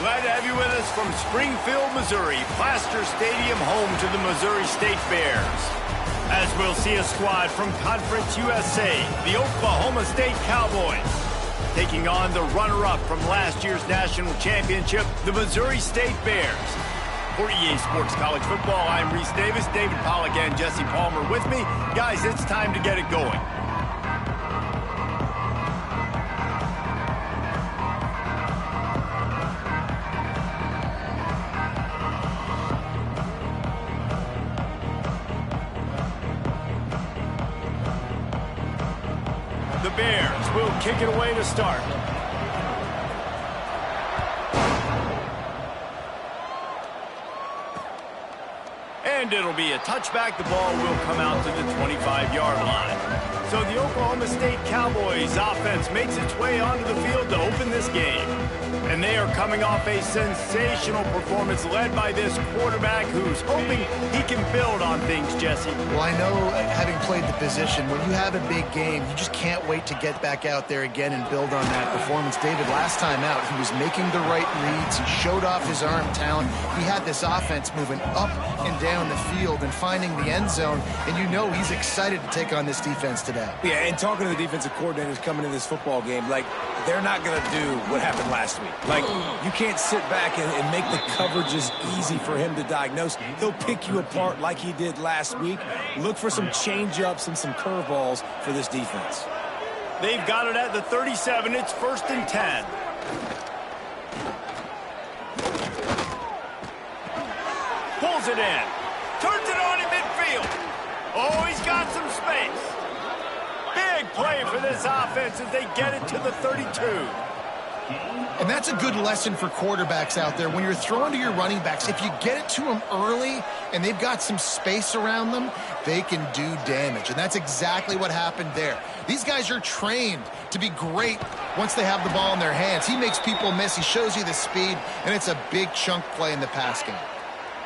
Glad to have you with us from Springfield, Missouri, Plaster Stadium, home to the Missouri State Bears. As we'll see a squad from Conference USA, the Oklahoma State Cowboys, taking on the runner-up from last year's national championship, the Missouri State Bears. For EA Sports College Football, I'm Reese Davis, David Pollack, and Jesse Palmer with me. Guys, it's time to get it going. The Bears will kick it away to start. And it'll be a touchback. The ball will come out to the 25-yard line. So the Oklahoma State Cowboys offense makes its way onto the field to open this game. And they are coming off a sensational performance led by this quarterback who's hoping he can build on things, Jesse. Well, I know, having played the position, when you have a big game, you just can't wait to get back out there again and build on that performance. David, last time out, he was making the right reads. He showed off his arm talent. He had this offense moving up and down the field and finding the end zone, and you know he's excited to take on this defense today. Yeah, and talking to the defensive coordinators coming into this football game, like, they're not going to do what happened last week. Like, you can't sit back and make the coverages easy for him to diagnose. He'll pick you apart like he did last week. Look for some change-ups and some curveballs for this defense. They've got it at the 37. It's 1st and 10. Pulls it in. Turns it on in midfield. Oh, he's got some space. Big play for this offense as they get it to the 32. And that's a good lesson for quarterbacks out there. When you're throwing to your running backs, if you get it to them early and they've got some space around them, they can do damage. And that's exactly what happened there. These guys are trained to be great once they have the ball in their hands. He makes people miss. He shows you the speed, and it's a big chunk play in the pass game.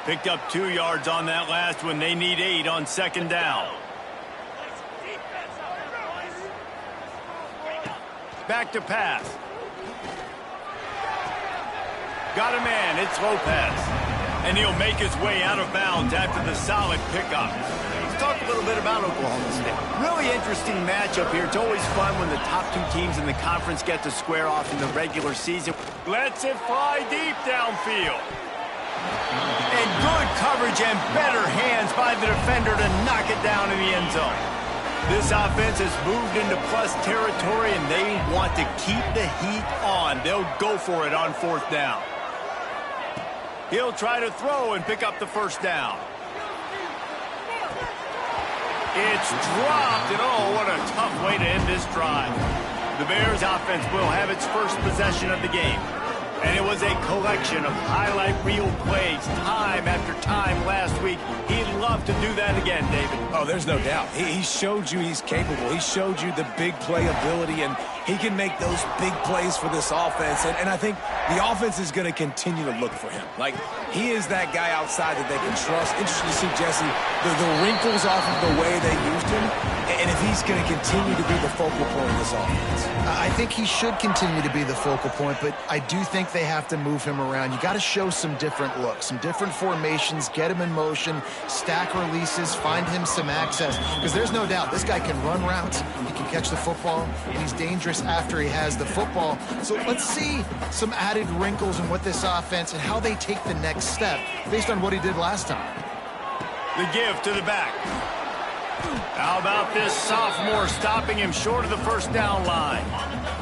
Picked up 2 yards on that last one. They need 8 on 2nd down. Back to pass. Got a man. It's Lopez. And he'll make his way out of bounds after the solid pickup. Let's talk a little bit about Oklahoma State. Really interesting matchup here. It's always fun when the top 2 teams in the conference get to square off in the regular season. Lets it fly deep downfield. And good coverage and better hands by the defender to knock it down in the end zone. This offense has moved into plus territory, and they want to keep the heat on. They'll go for it on 4th down. He'll try to throw and pick up the 1st down. It's dropped, and oh, what a tough way to end this drive. The Bears offense will have its first possession of the game. And it was a collection of highlight reel plays time after time last week. He'd love to do that again, David. Oh, there's no doubt. He showed you he's capable. He showed you the big play ability, and he can make those big plays for this offense. And I think the offense is going to continue to look for him. Like, he is that guy outside that they can trust. Interesting to see, Jesse, the wrinkles off of the way they used him, and if he's going to continue to be the focal point of this offense. I think he should continue to be the focal point, but I do think they have to move him around. You got to show some different looks, some different formations, get him in motion, stack releases, find him some access, because there's no doubt this guy can run routes, he can catch the football, and he's dangerous after he has the football. So let's see some added wrinkles in what this offense and how they take the next step based on what he did last time. The give to the back. How about this sophomore stopping him short of the 1st down line?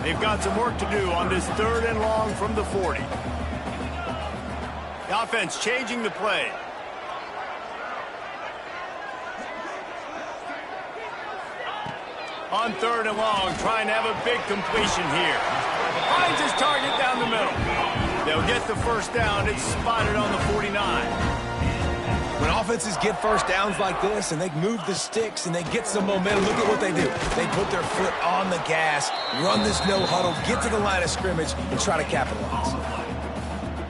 They've got some work to do on this 3rd and long from the 40. The offense changing the play. On 3rd and long, trying to have a big completion here. Finds his target down the middle. They'll get the 1st down. It's spotted on the 49. When offenses get 1st downs like this and they move the sticks and they get some momentum, look at what they do. They put their foot on the gas, run this no huddle, get to the line of scrimmage, and try to capitalize.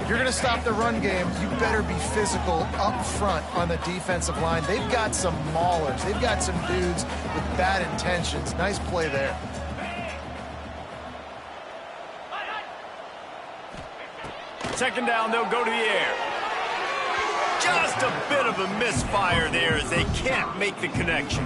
If you're going to stop the run game, you better be physical up front on the defensive line. They've got some maulers. They've got some dudes with bad intentions. Nice play there. second down, they'll go to the air. Just a bit of a misfire there as they can't make the connection.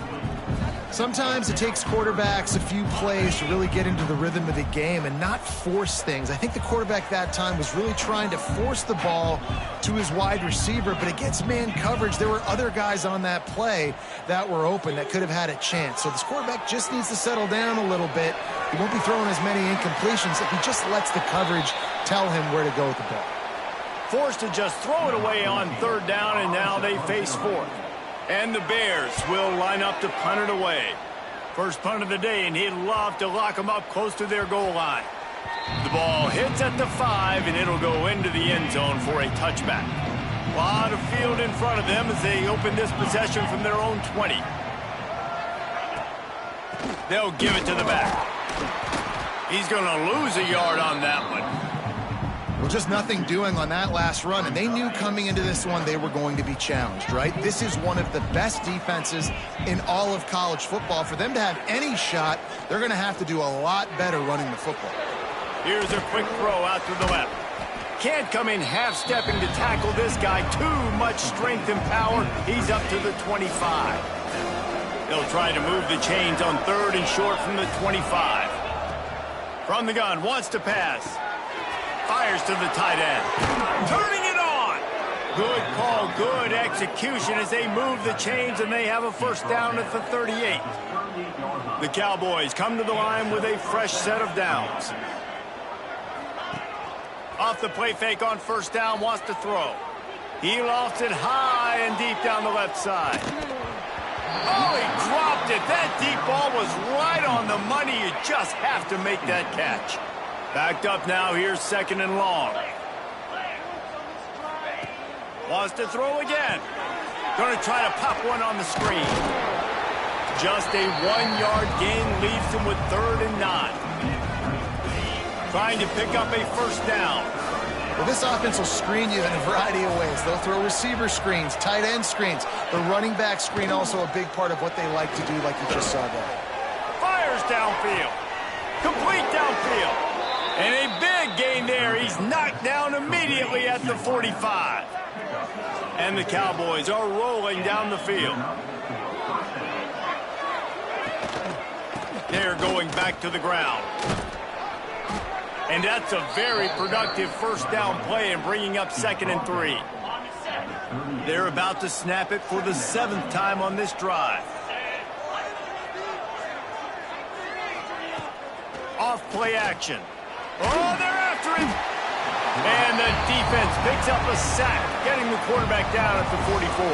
Sometimes it takes quarterbacks a few plays to really get into the rhythm of the game and not force things. I think the quarterback that time was really trying to force the ball to his wide receiver, but against man coverage, there were other guys on that play that were open that could have had a chance. So this quarterback just needs to settle down a little bit. He won't be throwing as many incompletions if he just lets the coverage tell him where to go with the ball. Forced to just throw it away on third down, and now they face fourth. And the Bears will line up to punt it away. First punt of the day, and he'd love to lock them up close to their goal line. The ball hits at the 5, and it'll go into the end zone for a touchback. A lot of field in front of them as they open this possession from their own 20. They'll give it to the back. He's going to lose a yard on that one. Well, just nothing doing on that last run, and they knew coming into this one they were going to be challenged, right? This is one of the best defenses in all of college football. For them to have any shot, they're going to have to do a lot better running the football. Here's a quick throw out to the left. Can't come in half-stepping to tackle this guy. Too much strength and power. He's up to the 25. They'll try to move the chains on third and short from the 25. From the gun, wants to pass. Fires to the tight end. Turning it on. Good call, good execution as they move the chains, and they have a first down at the 38. The Cowboys come to the line with a fresh set of downs. Off the play fake on first down, wants to throw. He lofts it high and deep down the left side. Oh, he dropped it. That deep ball was right on the money. You just have to make that catch. Backed up now, here's second and long. Wants to throw again. Going to try to pop one on the screen. Just a 1-yard gain leaves them with 3rd and 9. Trying to pick up a first down. Well, this offense will screen you in a variety of ways. They'll throw receiver screens, tight end screens. The running back screen also a big part of what they like to do, like you just saw there. Fires downfield. Complete downfield. And a big gain there. He's knocked down immediately at the 45. And the Cowboys are rolling down the field. They're going back to the ground. And that's a very productive first down play and bringing up 2nd and 3. They're about to snap it for the 7th time on this drive. Off play action. Oh, they're after him. And the defense picks up a sack, getting the quarterback down at the 44.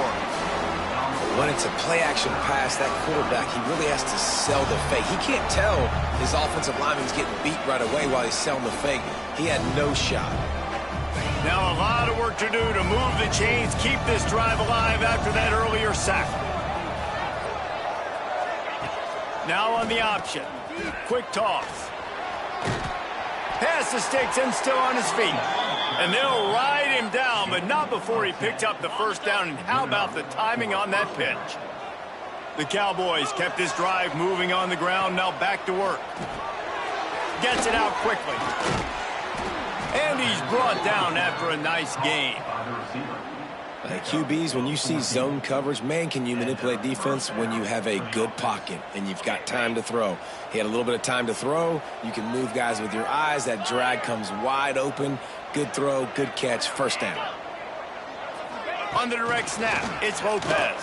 When it's a play-action pass, that quarterback, he really has to sell the fake. He can't tell his offensive lineman's getting beat right away while he's selling the fake. He had no shot. Now a lot of work to do to move the chains, keep this drive alive after that earlier sack. Now on the option. Quick toss. Past the sticks and still on his feet. And they'll ride him down, but not before he picked up the first down. And how about the timing on that pitch? The Cowboys kept this drive moving on the ground, now back to work. Gets it out quickly. And he's brought down after a nice gain. QBs, when you see zone coverage, man, can you manipulate defense when you have a good pocket and you've got time to throw. He had a little bit of time to throw. You can move guys with your eyes. That drag comes wide open. Good throw, good catch, first down. On the direct snap, it's Lopez.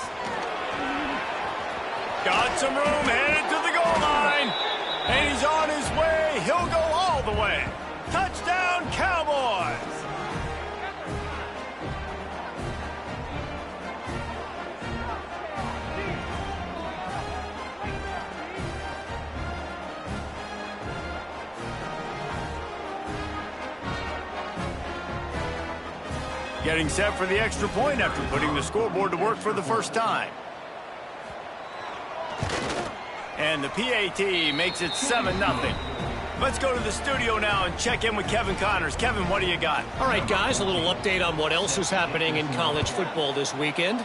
Got some room, headed to the goal line. And he's on his way. He'll go all the way. Touchdown, Cowboys! Getting set for the extra point after putting the scoreboard to work for the first time. And the PAT makes it 7-0. Let's go to the studio now and check in with Kevin Connors. Kevin, what do you got? All right, guys, a little update on what else is happening in college football this weekend.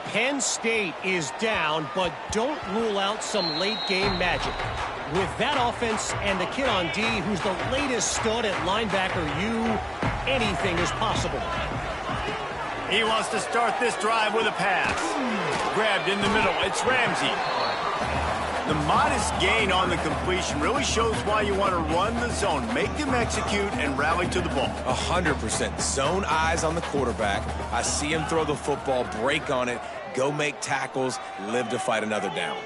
Penn State is down, but don't rule out some late-game magic. With that offense and the kid on D, who's the latest stud at linebacker, you anything is possible. He wants to start this drive with a pass. Grabbed in the middle. It's Ramsey. The modest gain on the completion really shows why you want to run the zone. Make them execute and rally to the ball. 100%. Zone eyes on the quarterback. I see him throw the football, break on it, go make tackles, live to fight another down.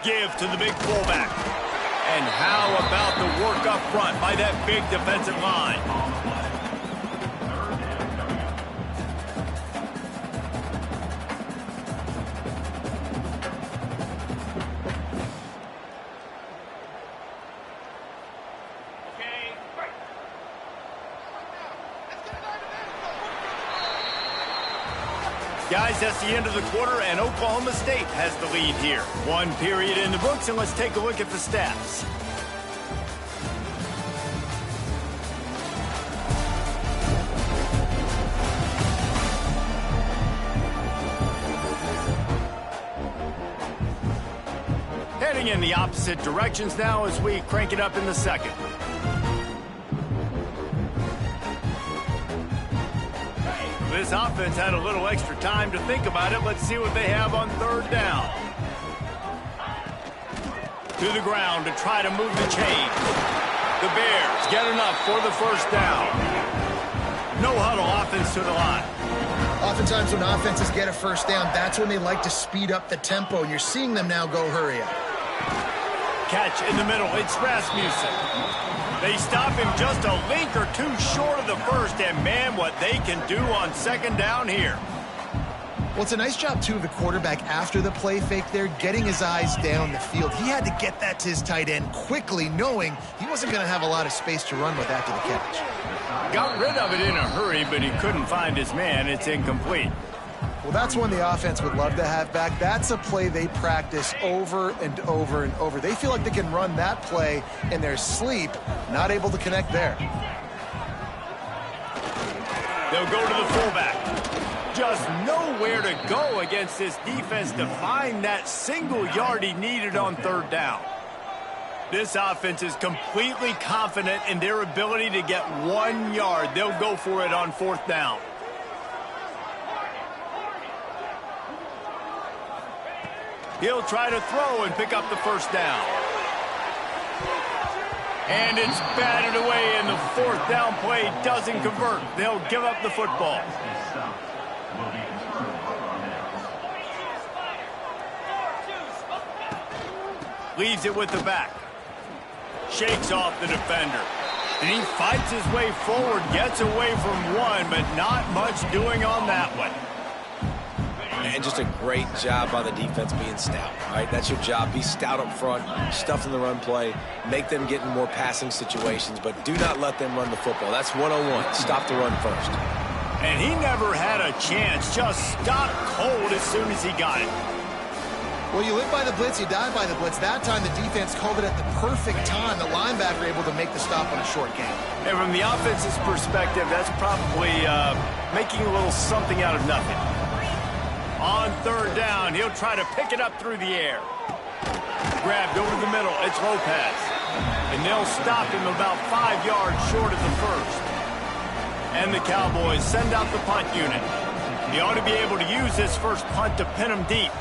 Give to the big fullback. And how about the work up front by that big defensive line? Guys, that's the end of the quarter, and Oklahoma State has the lead here. One period in the books, and let's take a look at the stats. Heading in the opposite directions now as we crank it up in the second. This offense had a little extra time to think about it. Let's see what they have on third down. To the ground to try to move the chains. The Bears get enough for the first down. No huddle offense to the line. Oftentimes when offenses get a first down, that's when they like to speed up the tempo, and you're seeing them now go hurry up. Catch in the middle. It's Rasmussen. They stop him just a link or two short of the first, and man, what they can do on second down here. Well, it's a nice job, too, of the quarterback after the play fake there, getting his eyes down the field. He had to get that to his tight end quickly, knowing he wasn't going to have a lot of space to run with after the catch. Got rid of it in a hurry, but he couldn't find his man. It's incomplete. Well, that's one the offense would love to have back. That's a play they practice over and over and over. They feel like they can run that play in their sleep, not able to connect there. They'll go to the fullback. Just nowhere to go against this defense to find that single yard he needed on third down. This offense is completely confident in their ability to get 1 yard. They'll go for it on fourth down. He'll try to throw and pick up the first down. And it's batted away, and the fourth down play doesn't convert. They'll give up the football. Leaves it with the back. Shakes off the defender. And he fights his way forward, gets away from one, but not much doing on that one. And just a great job by the defense being stout, right? That's your job. Be stout up front, stuff in the run play, make them get in more passing situations, but do not let them run the football. That's 101. Stop the run first. And he never had a chance. Just stopped cold as soon as he got it. Well, you live by the blitz, you die by the blitz. That time the defense called it at the perfect time. The linebacker able to make the stop on a short game. And from the offense's perspective, that's probably making a little something out of nothing. On third down, he'll try to pick it up through the air. Grabbed over the middle, it's Lopez. And they'll stop him about 5 yards short of the first. And the Cowboys send out the punt unit. He ought to be able to use this first punt to pin him deep.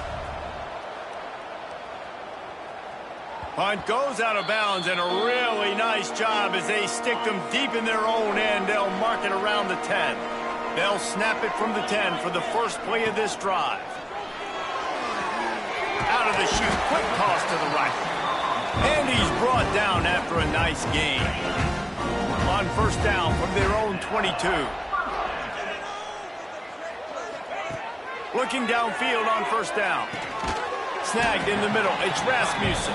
Punt goes out of bounds, and a really nice job as they stick them deep in their own end. They'll mark it around the 10. They'll snap it from the 10 for the first play of this drive. Out of the chute, quick toss to the right. And he's brought down after a nice gain. On first down from their own 22. Looking downfield on first down. Snagged in the middle, it's Rasmussen.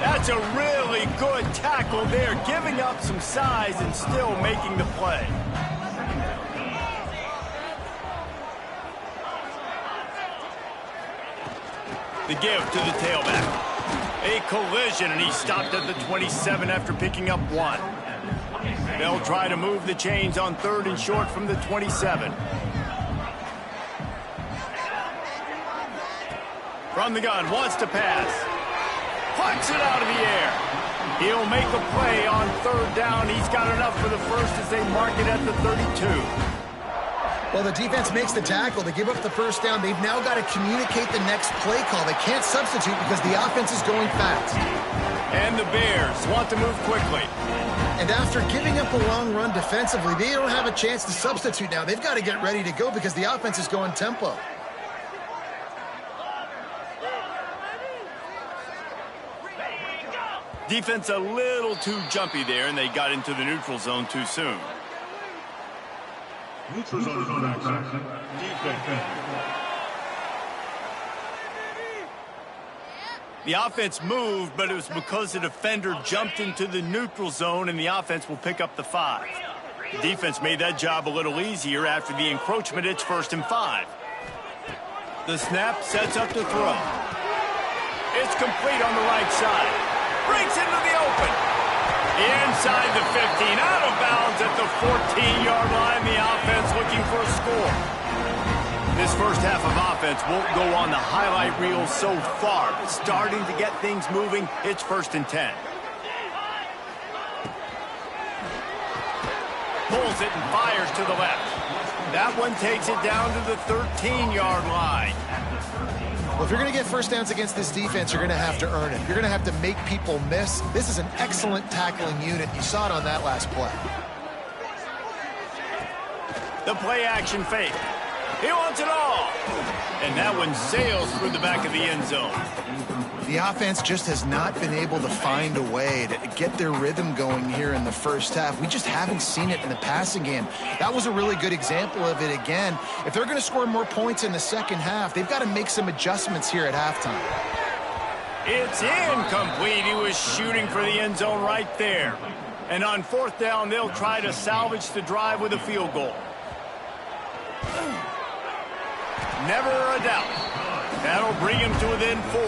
That's a really good tackle there, giving up some size and still making the play. The give to the tailback. A collision, and he stopped at the 27 after picking up 1. They'll try to move the chains on third and short from the 27. From the gun, wants to pass. Plucks it out of the air. He'll make a play on third down. He's got enough for the first as they mark it at the 32. Well, the defense makes the tackle. They give up the first down. They've now got to communicate the next play call. They can't substitute because the offense is going fast. And the Bears want to move quickly. And after giving up a long run defensively, they don't have a chance to substitute now. They've got to get ready to go because the offense is going tempo. Defense a little too jumpy there, and they got into the neutral zone too soon. Neutral zone action. Defense. The offense moved, but it was because the defender jumped into the neutral zone, and the offense will pick up the 5. The defense made that job a little easier after the encroachment. It's 1st and 5. The snap sets up to throw. It's complete on the right side. Breaks into the open. Inside the 15, out of bounds at the 14-yard line. The offense looking for a score. This first half of offense won't go on the highlight reel so far, but starting to get things moving. It's 1st and 10. Pulls it and fires to the left. That one takes it down to the 13-yard line. Well, if you're going to get first downs against this defense, you're going to have to earn it. You're going to have to make people miss. This is an excellent tackling unit. You saw it on that last play. The play action fake. He wants it all. And that one sails through the back of the end zone. The offense just has not been able to find a way to get their rhythm going here in the first half. We just haven't seen it in the passing game. That was a really good example of it again. If they're going to score more points in the second half, they've got to make some adjustments here at halftime. It's incomplete. He was shooting for the end zone right there. And on 4th down, they'll try to salvage the drive with a field goal. Never a doubt. That'll bring him to within 4.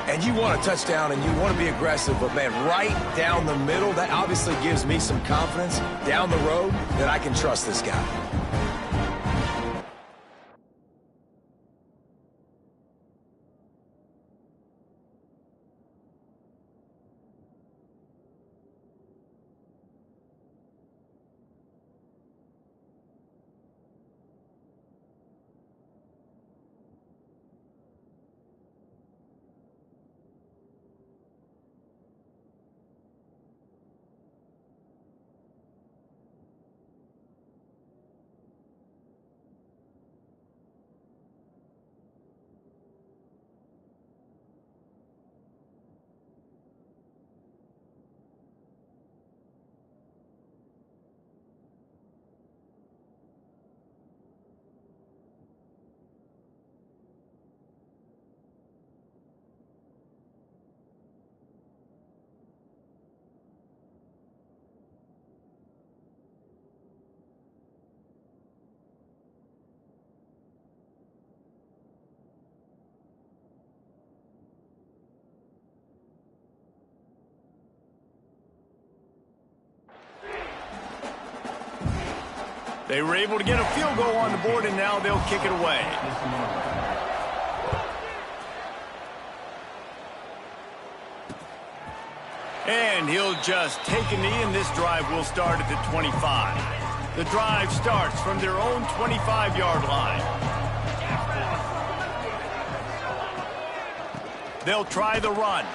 And you want a touchdown and you want to be aggressive, but, man, right down the middle, that obviously gives me some confidence down the road that I can trust this guy. They were able to get a field goal on the board, and now they'll kick it away. And he'll just take a knee, and this drive will start at the 25. The drive starts from their own 25-yard line. They'll try the run.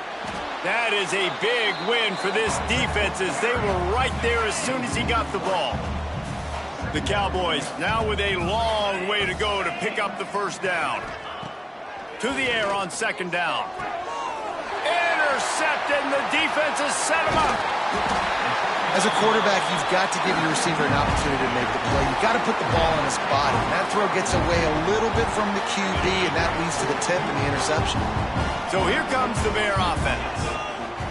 That is a big win for this defense as they were right there as soon as he got the ball. The Cowboys now with a long way to go to pick up the first down. To the air on 2nd down. Intercepted, and the defense has set him up. As a quarterback, you've got to give your receiver an opportunity to make the play. You've got to put the ball on his body. And that throw gets away a little bit from the QB, and that leads to the tip and the interception. So here comes the Bear offense.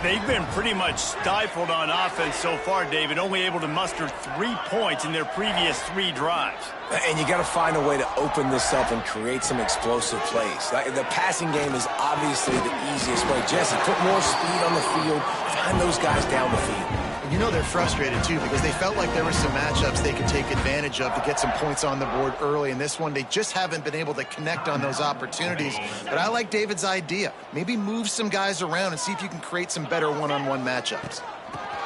They've been pretty much stifled on offense so far, David, only able to muster 3 points in their previous 3 drives. And you got to find a way to open this up and create some explosive plays. The passing game is obviously the easiest way. Jesse, put more speed on the field. Find those guys down the field. You know they're frustrated, too, because they felt like there were some matchups they could take advantage of to get some points on the board early. In this one, they just haven't been able to connect on those opportunities. But I like David's idea. Maybe move some guys around and see if you can create some better one-on-one matchups.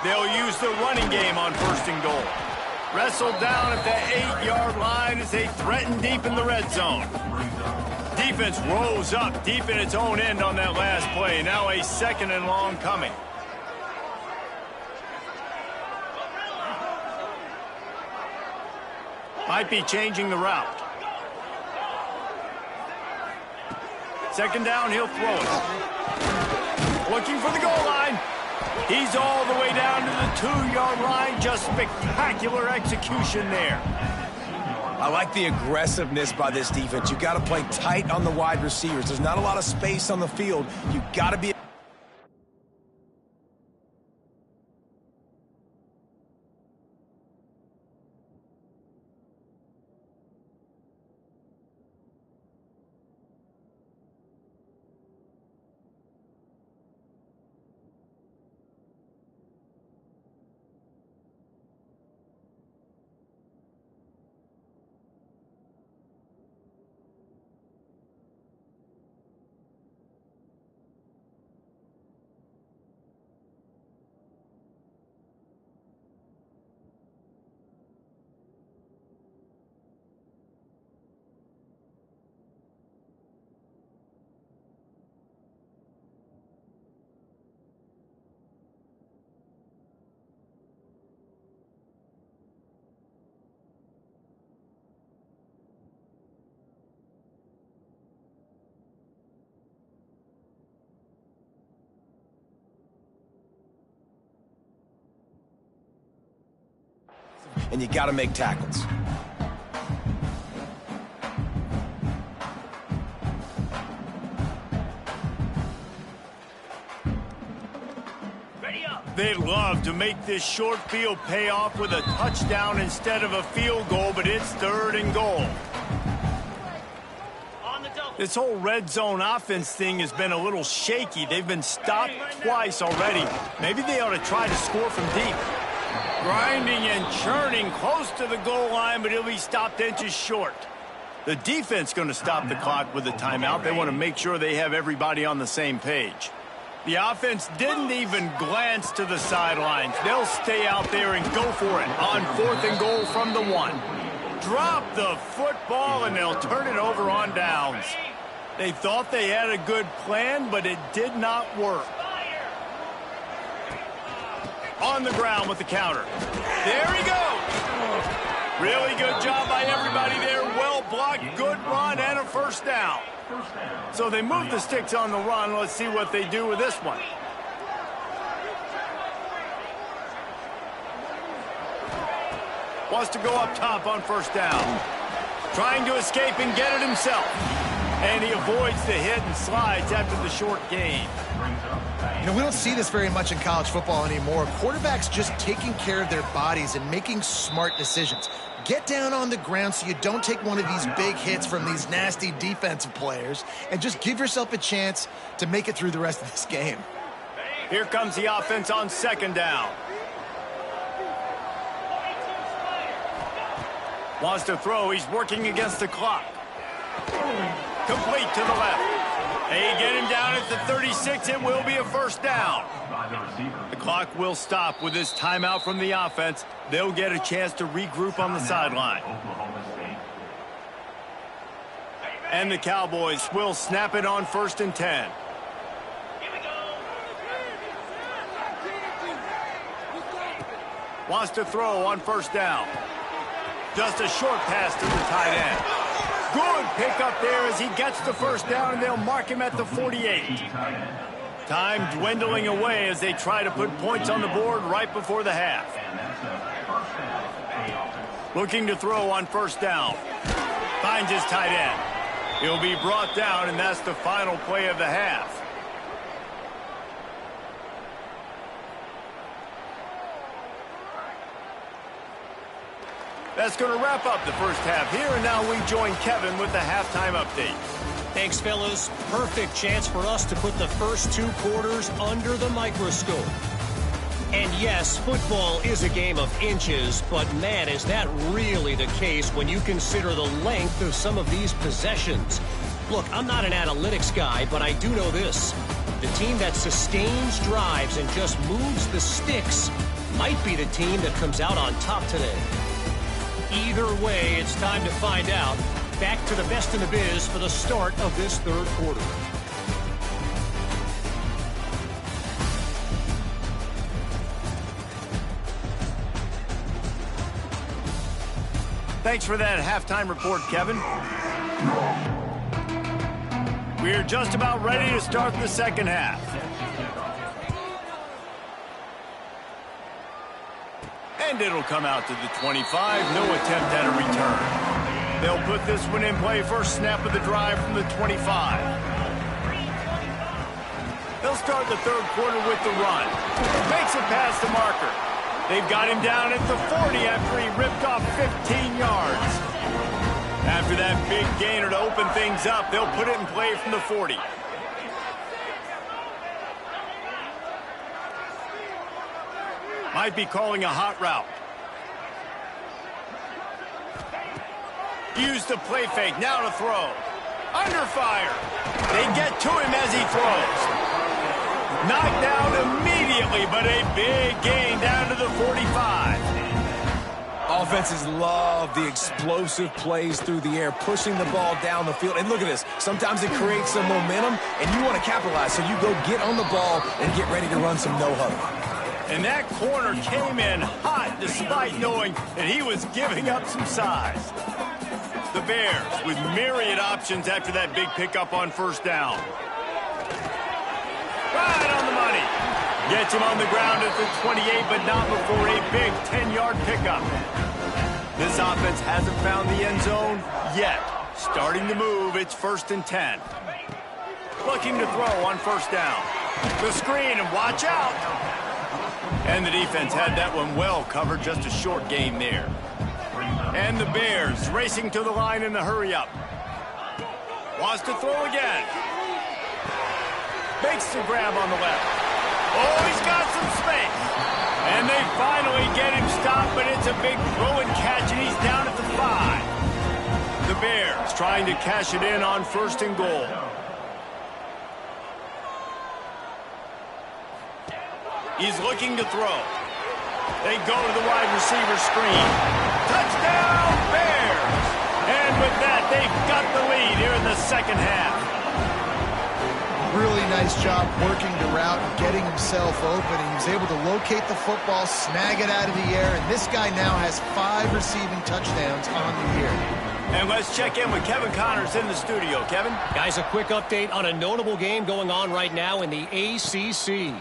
They'll use the running game on 1st and goal. Wrestled down at the 8-yard line as they threaten deep in the red zone. Defense rose up deep in its own end on that last play. Now a 2nd and long coming. Might be changing the route. 2nd down, he'll throw it. Looking for the goal line. He's all the way down to the 2-yard line. Just spectacular execution there. I like the aggressiveness by this defense. You got to play tight on the wide receivers. There's not a lot of space on the field. You got to be... And you got to make tackles. They'd love to make this short field pay off with a touchdown instead of a field goal, but it's 3rd and goal. This whole red zone offense thing has been a little shaky. They've been stopped twice already. Maybe they ought to try to score from deep. Grinding and churning close to the goal line, but he'll be stopped inches short. The defense going to stop the clock with a timeout. They want to make sure they have everybody on the same page. The offense didn't even glance to the sidelines. They'll stay out there and go for it on 4th and goal from the 1. Drop the football, and they'll turn it over on downs. They thought they had a good plan, but it did not work. On the ground with the counter. There he goes. Really good job by everybody there. Well blocked, good run, and a 1st down. So they move the sticks on the run. Let's see what they do with this one. Wants to go up top on 1st down. Trying to escape and get it himself. And he avoids the hit and slides after the short gain. You know, we don't see this very much in college football anymore. Quarterbacks just taking care of their bodies and making smart decisions. Get down on the ground so you don't take one of these big hits from these nasty defensive players, and just give yourself a chance to make it through the rest of this game. Here comes the offense on 2nd down. Wants to throw. He's working against the clock. Complete to the left. They get him down at the 36. It will be a 1st down. The clock will stop with this timeout from the offense. They'll get a chance to regroup on the sideline. And the Cowboys will snap it on 1st and 10. Wants to throw on 1st down. Just a short pass to the tight end. Good pickup there as he gets the 1st down, and they'll mark him at the 48. Time dwindling away as they try to put points on the board right before the half. Looking to throw on 1st down. Finds his tight end. He'll be brought down, and that's the final play of the half. That's going to wrap up the first half here, and now we join Kevin with the halftime update. Thanks, fellas. Perfect chance for us to put the first 2 quarters under the microscope. And yes, football is a game of inches, but man, is that really the case when you consider the length of some of these possessions. Look, I'm not an analytics guy, but I do know this. The team that sustains drives and just moves the sticks might be the team that comes out on top today. Either way, it's time to find out. Back to the best in the biz for the start of this third quarter. Thanks for that halftime report, Kevin. We're just about ready to start the second half. And it'll come out to the 25. No attempt at a return. They'll put this one in play first snap of the drive from the 25. They'll start the third quarter with the run. Makes it past the marker. They've got him down at the 40 after he ripped off 15 yards. After that big gainer to open things up, they'll put it in play from the 40. Might be calling a hot route. Used the play fake, now to throw. Under fire. They get to him as he throws. Knocked down immediately, but a big gain down to the 45. Offenses love the explosive plays through the air, pushing the ball down the field. And look at this. Sometimes it creates some momentum, and you want to capitalize. So you go get on the ball and get ready to run some no-huddle. And that corner came in hot despite knowing that he was giving up some size. The Bears with myriad options after that big pickup on first down. Right on the money. Gets him on the ground at the 28, but not before a big 10-yard pickup. This offense hasn't found the end zone yet. Starting to move, it's 1st and 10. Looking to throw on first down. The screen, and watch out. And the defense had that one well covered, just a short gain there. And the Bears racing to the line in the hurry-up. Wants to throw again. Makes the grab on the left. Oh, he's got some space. And they finally get him stopped, but it's a big throw and catch, and he's down at the 5. The Bears trying to cash it in on 1st and goal. He's looking to throw. They go to the wide receiver screen. Touchdown, Bears! And with that, they've got the lead here in the second half. Really nice job working the route and getting himself open. And he was able to locate the football, snag it out of the air, and this guy now has 5 receiving touchdowns on the year. And let's check in with Kevin Connors in the studio. Kevin? Guys, a quick update on a notable game going on right now in the ACC.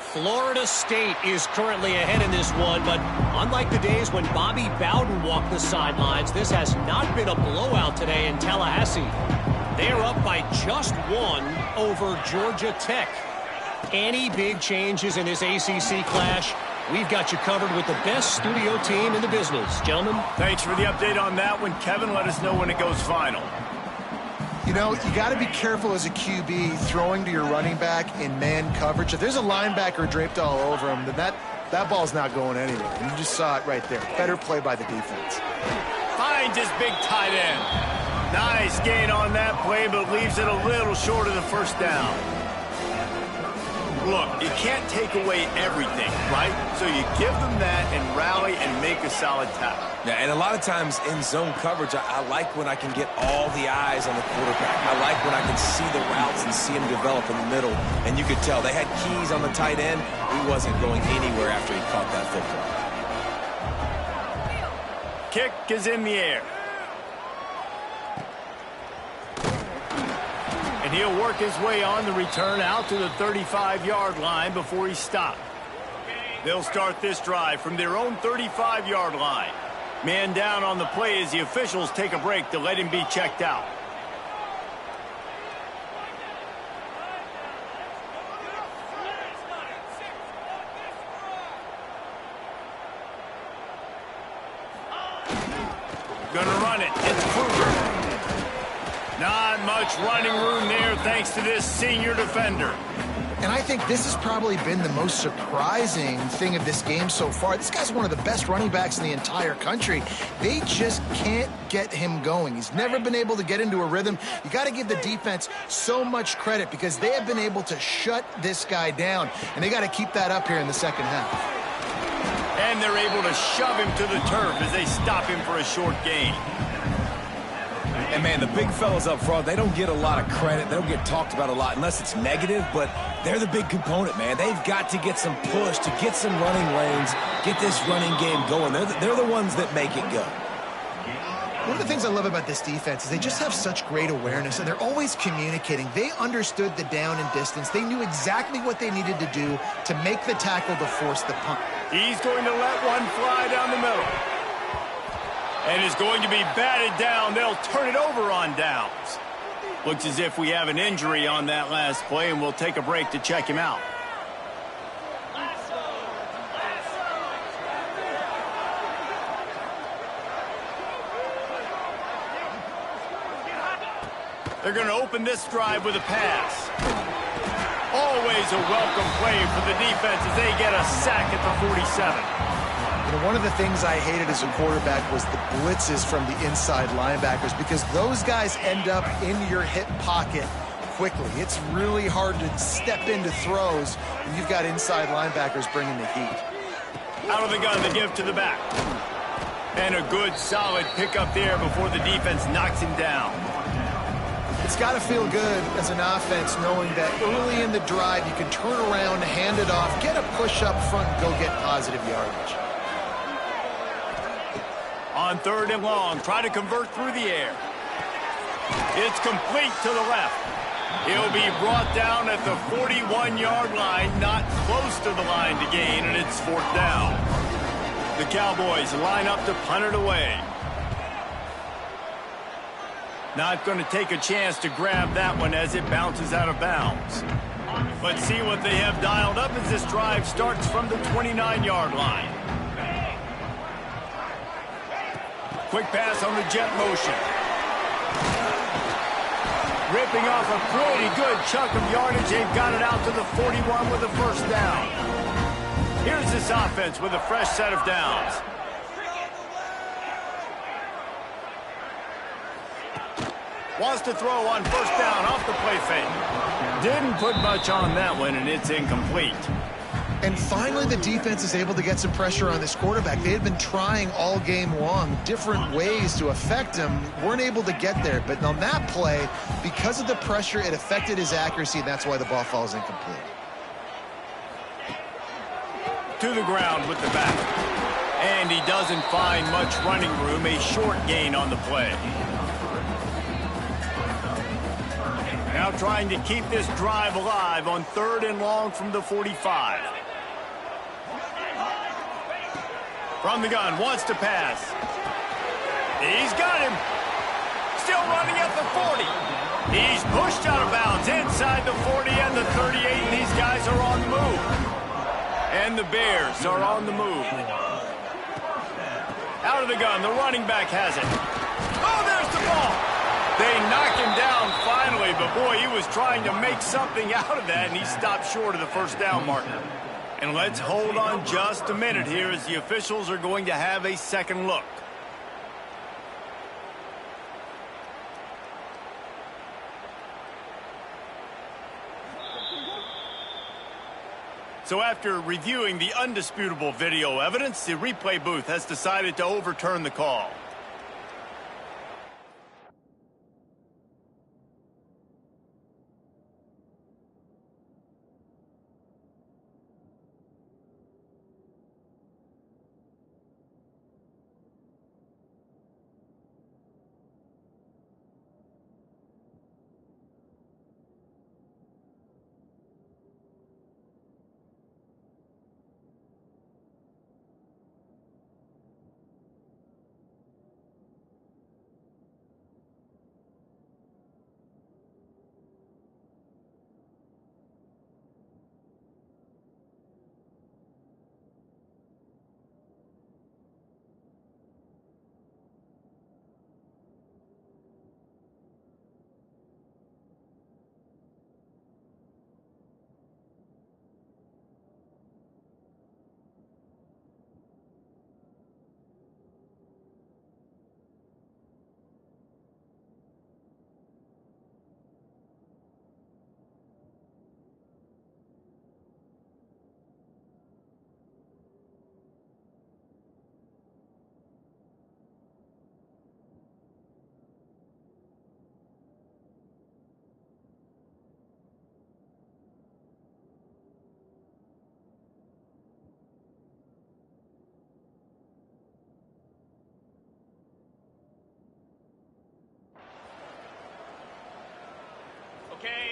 Florida State is currently ahead in this one, but unlike the days when Bobby Bowden walked the sidelines, this has not been a blowout today in Tallahassee. They're up by just 1 over Georgia Tech. Any big changes in this ACC clash? We've got you covered with the best studio team in the business. Gentlemen? Thanks for the update on that one. Kevin, let us know when it goes final. You know, you got to be careful as a QB throwing to your running back in man coverage. If there's a linebacker draped all over him, then that ball's not going anywhere. And you just saw it right there. Better play by the defense. Finds his big tight end. Nice gain on that play, but leaves it a little short of the first down. Look, you can't take away everything, right? So you give them that and rally and make a solid tackle. Yeah, and a lot of times in zone coverage, I like when I can get all the eyes on the quarterback. I like when I can see the routes and see him develop in the middle. And you could tell they had keys on the tight end. He wasn't going anywhere after he caught that football. Kick is in the air. And he'll work his way on the return out to the 35-yard line before he's stopped. They'll start this drive from their own 35-yard line. Man down on the play as the officials take a break to let him be checked out. Gonna run it. It's Kruger. Not much running room there thanks to this senior defender. And I think this has probably been the most surprising thing of this game so far. This guy's one of the best running backs in the entire country. They just can't get him going. He's never been able to get into a rhythm. You got to give the defense so much credit because they have been able to shut this guy down, and they got to keep that up here in the second half. And they're able to shove him to the turf as they stop him for a short gain. And, man, the big fellas up front, they don't get a lot of credit. They don't get talked about a lot unless it's negative, but they're the big component, man. They've got to get some push, to get some running lanes, get this running game going. They're the ones that make it go. One of the things I love about this defense is they just have such great awareness, and they're always communicating. They understood the down and distance. They knew exactly what they needed to do to make the tackle to force the punt. He's going to let one fly down the middle. And is going to be batted down. They'll turn it over on downs. Looks as if we have an injury on that last play, and we'll take a break to check him out. They're going to open this drive with a pass. Always a welcome play for the defense as they get a sack at the 47. You know, one of the things I hated as a quarterback was the blitzes from the inside linebackers because those guys end up in your hip pocket quickly. It's really hard to step into throws when you've got inside linebackers bringing the heat. Out of the gun, the give to the back. And a good, solid pickup there before the defense knocks him down. It's got to feel good as an offense knowing that early in the drive you can turn around, hand it off, get a push up front, and go get positive yardage. On 3rd and long, try to convert through the air. It's complete to the left. He'll be brought down at the 41-yard line, not close to the line to gain, and it's 4th down. The Cowboys line up to punt it away. Not going to take a chance to grab that one as it bounces out of bounds. Let's see what they have dialed up as this drive starts from the 29-yard line. Quick pass on the jet motion. Ripping off a pretty good chunk of yardage. They've got it out to the 41 with a 1st down. Here's this offense with a fresh set of downs. Wants to throw on 1st down off the play fake. Didn't put much on that one, and it's incomplete. And finally, the defense is able to get some pressure on this quarterback. They had been trying all game long different ways to affect him. Weren't able to get there. But on that play, because of the pressure, it affected his accuracy, and that's why the ball falls incomplete. To the ground with the back. And he doesn't find much running room. A short gain on the play. Now trying to keep this drive alive on 3rd and long from the 45. From the gun, wants to pass. He's got him. Still running at the 40. He's pushed out of bounds inside the 40 and the 38, and these guys are on the move. And the Bears are on the move. Out of the gun, the running back has it. Oh, there's the ball. They knock him down finally, but boy, he was trying to make something out of that, and he stopped short of the 1st down marker. And let's hold on just a minute here as the officials are going to have a second look. So after reviewing the undisputable video evidence, the replay booth has decided to overturn the call.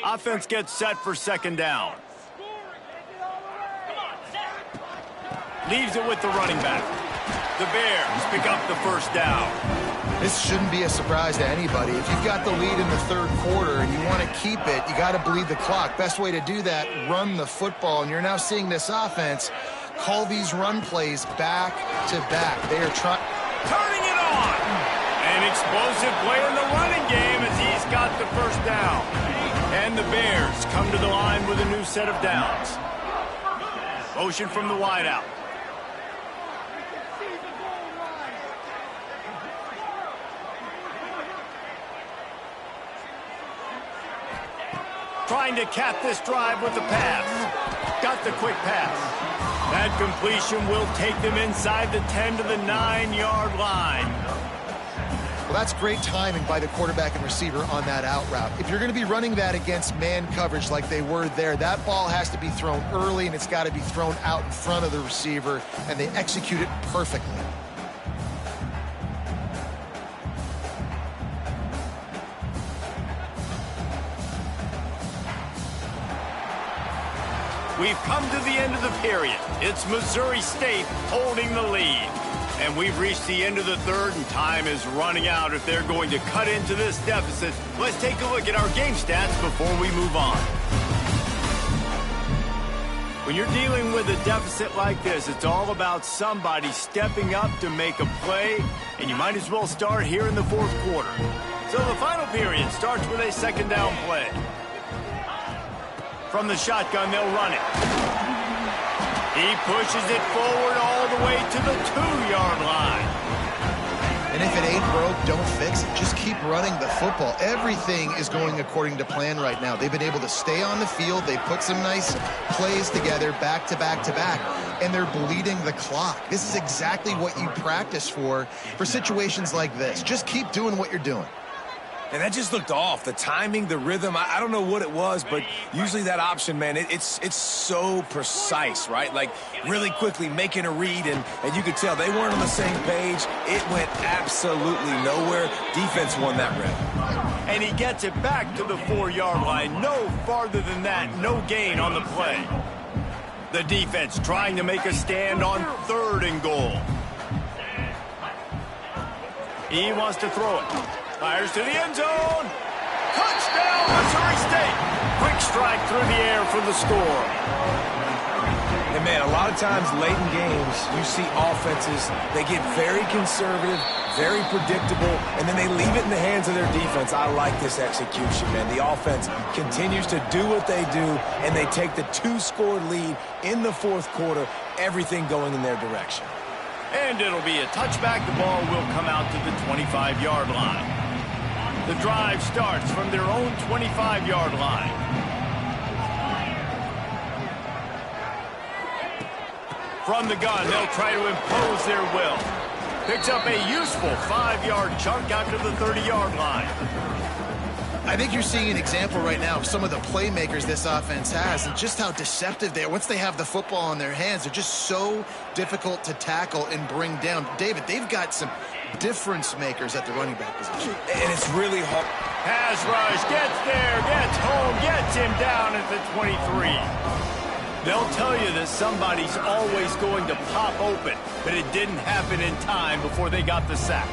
Offense gets set for second down. Leaves it with the running back. The Bears pick up the first down. This shouldn't be a surprise to anybody. If you've got the lead in the third quarter and you want to keep it, you got to bleed the clock. Best way to do that, run the football. And you're now seeing this offense call these run plays back to back. They are turning it on. An explosive play in the running game as he's got the first down. And the Bears come to the line with a new set of downs. Motion from the wideout. Trying to cap this drive with the pass. Got the quick pass. That completion will take them inside the 10 to the 9-yard line. Well, that's great timing by the quarterback and receiver on that out route. If you're going to be running that against man coverage like they were there, that ball has to be thrown early and it's got to be thrown out in front of the receiver, and they execute it perfectly. We've come to the end of the period. It's Missouri State holding the lead. And we've reached the end of the third, and time is running out if they're going to cut into this deficit. Let's take a look at our game stats before we move on. When you're dealing with a deficit like this, it's all about somebody stepping up to make a play, and you might as well start here in the fourth quarter. So the final period starts with a second down play. From the shotgun, they'll run it. He pushes it forward all the way to the 2-yard line. And if it ain't broke, don't fix it. Just keep running the football. Everything is going according to plan right now. They've been able to stay on the field. They put some nice plays together back to back to back, and they're bleeding the clock. This is exactly what you practice for situations like this. Just keep doing what you're doing. And that just looked off. The timing, the rhythm, I don't know what it was, but usually that option, man, it's so precise, right? Like really quickly making a read, and you could tell they weren't on the same page. It went absolutely nowhere. Defense won that rep. And he gets it back to the 4-yard line. No farther than that, no gain on the play. The defense trying to make a stand on 3rd and goal. He wants to throw it. Fires to the end zone. Touchdown, Missouri State. Quick strike through the air for the score. And, man, a lot of times late in games, you see offenses, they get very conservative, very predictable, and then they leave it in the hands of their defense. I like this execution, man. The offense continues to do what they do, and they take the 2-score lead in the fourth quarter, everything going in their direction. And it'll be a touchback. The ball will come out to the 25-yard line. The drive starts from their own 25-yard line. From the gun, they'll try to impose their will. Picks up a useful 5-yard chunk out to the 30-yard line. I think you're seeing an example right now of some of the playmakers this offense has and just how deceptive they are. Once they have the football in their hands, they're just so difficult to tackle and bring down. David, they've got some difference makers at the running back position. And it's really hard. Pass rush, gets there, gets home, gets him down at the 23. They'll tell you that somebody's always going to pop open, but it didn't happen in time before they got the sack.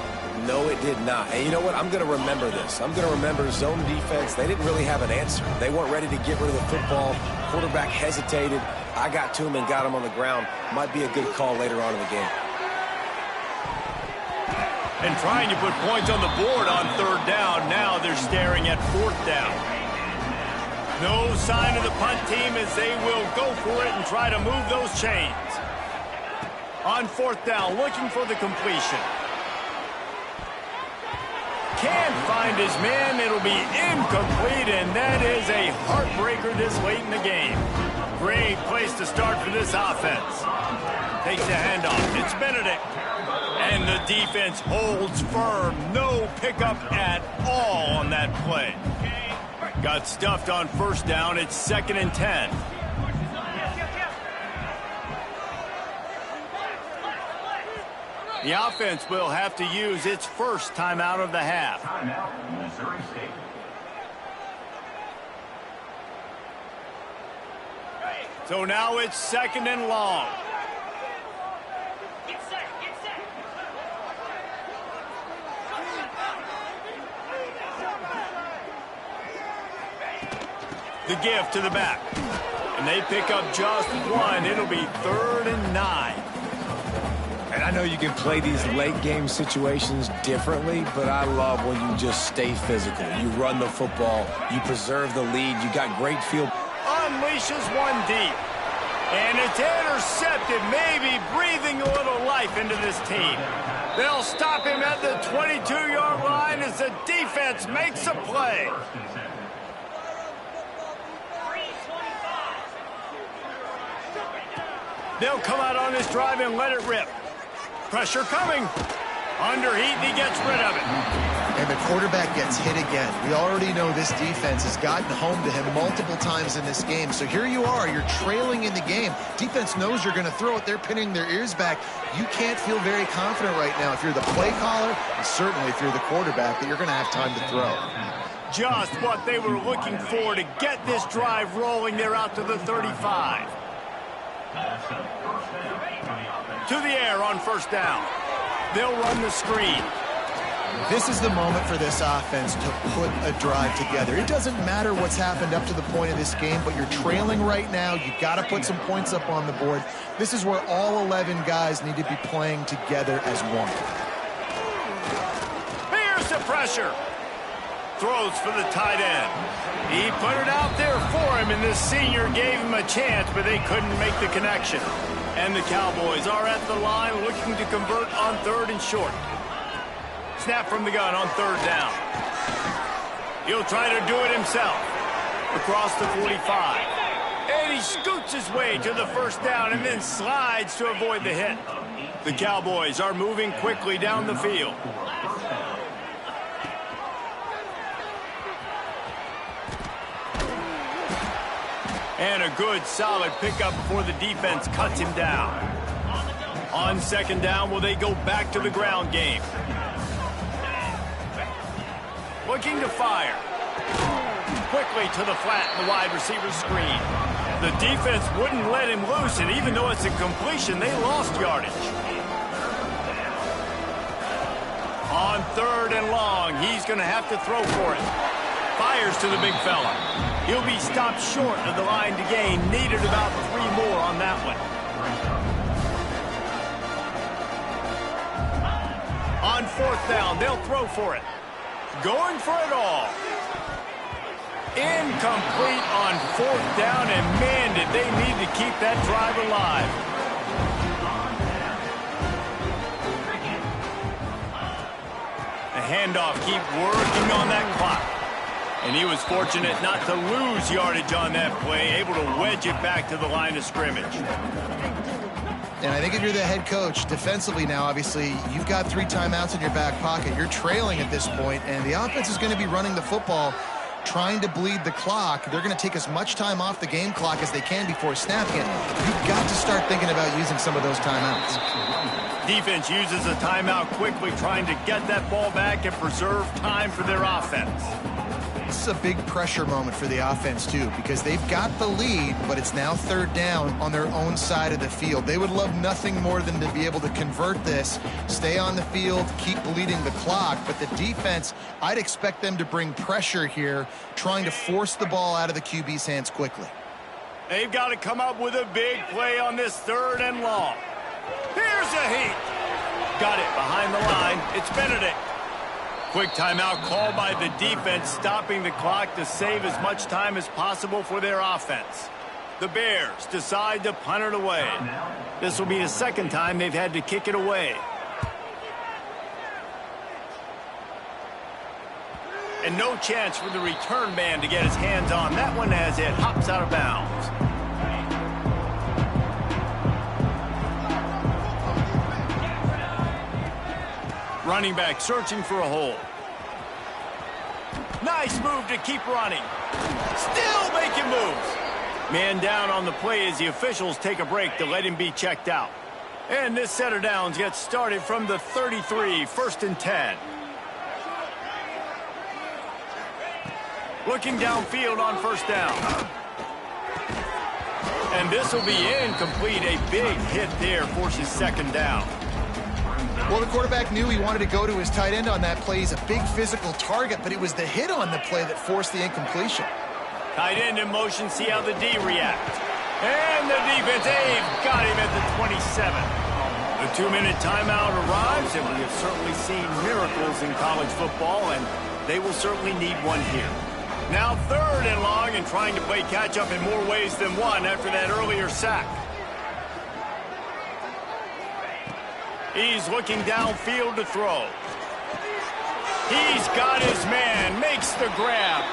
No, it did not. And you know what? I'm going to remember this. I'm going to remember zone defense. They didn't really have an answer. They weren't ready to get rid of the football. Quarterback hesitated. I got to him and got him on the ground. Might be a good call later on in the game. And trying to put points on the board on 3rd down. Now they're staring at 4th down. No sign of the punt team as they will go for it and try to move those chains. On 4th down, looking for the completion. Can't find his man. It'll be incomplete, and that is a heartbreaker this late in the game. Great place to start for this offense. Takes the handoff. It's Benedict. And the defense holds firm. No pickup at all on that play. Got stuffed on 1st down. It's 2nd and 10. The offense will have to use its first timeout of the half. So now it's 2nd and long. The give to the back. And they pick up just one. It'll be 3rd and 9. And I know you can play these late game situations differently, but I love when you just stay physical. You run the football, you preserve the lead, you got great field. Unleashes one deep. And it's intercepted, maybe breathing a little life into this team. They'll stop him at the 22-yard line as the defense makes a play. They'll come out on this drive and let it rip. Pressure coming. Underheat, and he gets rid of it. And the quarterback gets hit again. We already know this defense has gotten home to him multiple times in this game. So here you are, you're trailing in the game. Defense knows you're going to throw it. They're pinning their ears back. You can't feel very confident right now if you're the play caller, and certainly if you're the quarterback, that you're going to have time to throw. Just what they were looking for to get this drive rolling. They're out to the 35. To the air on 1st down. They'll run the screen. This is the moment for this offense to put a drive together. It doesn't matter what's happened up to the point of this game, but you're trailing right now. You got to put some points up on the board. This is where all 11 guys need to be playing together as one. Here's the pressure. Throws for the tight end. He put it out there for him, and this senior gave him a chance, but they couldn't make the connection. And the Cowboys are at the line looking to convert on 3rd and short. Snap from the gun on 3rd down. He'll try to do it himself. Across the 45. And he scoots his way to the 1st down and then slides to avoid the hit. The Cowboys are moving quickly down the field. And a good, solid pickup before the defense cuts him down. On 2nd down, will they go back to the ground game? Looking to fire. Quickly to the flat in the wide receiver screen. The defense wouldn't let him loose, and even though it's a completion, they lost yardage. On 3rd and long, he's going to have to throw for it. Fires to the big fella. He'll be stopped short of the line to gain. Needed about 3 more on that one. On 4th down, they'll throw for it. Going for it all. Incomplete on 4th down, and man, did they need to keep that drive alive. The handoff, keep working on that clock. And he was fortunate not to lose yardage on that play, able to wedge it back to the line of scrimmage. And I think if you're the head coach, defensively now, obviously, you've got 3 timeouts in your back pocket. You're trailing at this point, and the offense is going to be running the football, trying to bleed the clock. They're going to take as much time off the game clock as they can before snapping it. You've got to start thinking about using some of those timeouts. Defense uses a timeout quickly, trying to get that ball back and preserve time for their offense. This is a big pressure moment for the offense, too, because they've got the lead, but it's now 3rd down on their own side of the field. They would love nothing more than to be able to convert this, stay on the field, keep bleeding the clock. But the defense, I'd expect them to bring pressure here, trying to force the ball out of the QB's hands quickly. They've got to come up with a big play on this 3rd and long. Here's a heat. Got it behind the line. It's Benedict. Quick timeout called by the defense, stopping the clock to save as much time as possible for their offense. The Bears decide to punt it away. This will be the 2nd time they've had to kick it away. And no chance for the return man to get his hands on that one as it hops out of bounds. Running back searching for a hole. Nice move to keep running. Still making moves. Man down on the play as the officials take a break to let him be checked out. And this set of downs gets started from the 33, 1st and 10. Looking downfield on 1st down. And this will be incomplete. A big hit there forces second down. Well, the quarterback knew he wanted to go to his tight end on that play. He's a big physical target, but it was the hit on the play that forced the incompletion. Tight end in motion, see how the D react. And the defense, they've got him at the 27. The 2-minute timeout arrives, and we have certainly seen miracles in college football, and they will certainly need one here. Now 3rd and long, and trying to play catch-up in more ways than one after that earlier sack. He's looking downfield to throw. He's got his man, makes the grab.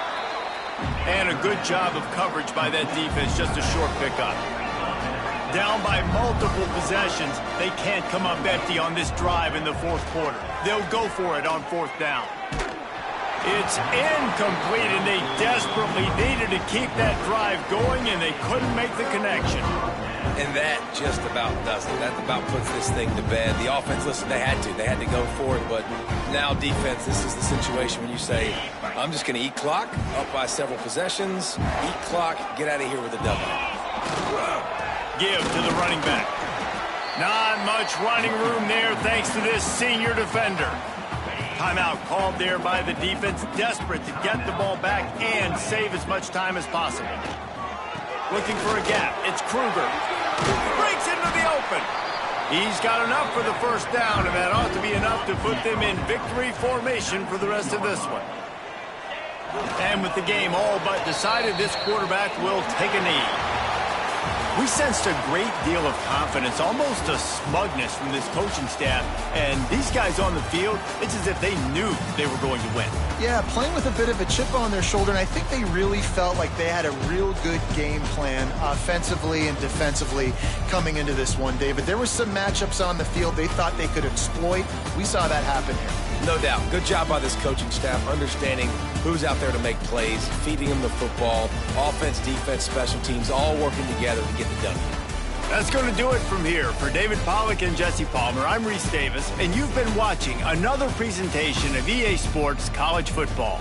And a good job of coverage by that defense, just a short pickup. Down by multiple possessions, they can't come up empty on this drive in the 4th quarter. They'll go for it on 4th down. It's incomplete, and they desperately needed to keep that drive going, and they couldn't make the connection. And that just about does it. That about puts this thing to bed. The offense, listen, they had to go for it, but now defense, this is the situation when you say, I'm just going to eat clock, up by several possessions, eat clock, get out of here with a W. Give to the running back. Not much running room there thanks to this senior defender. Timeout called there by the defense, desperate to get the ball back and save as much time as possible. Looking for a gap. It's Kruger. Breaks into the open. He's got enough for the 1st down, and that ought to be enough to put them in victory formation for the rest of this one. And with the game all but decided, this quarterback will take a knee. We sensed a great deal of confidence, almost a smugness from this coaching staff. And these guys on the field, it's as if they knew they were going to win. Yeah, playing with a bit of a chip on their shoulder, and I think they really felt like they had a real good game plan offensively and defensively coming into this one, David. There were some matchups on the field they thought they could exploit. We saw that happen here. No doubt. Good job by this coaching staff, understanding who's out there to make plays, feeding them the football, offense, defense, special teams, all working together to get the W. That's going to do it from here. For David Pollack and Jesse Palmer, I'm Reese Davis, and you've been watching another presentation of EA Sports College Football.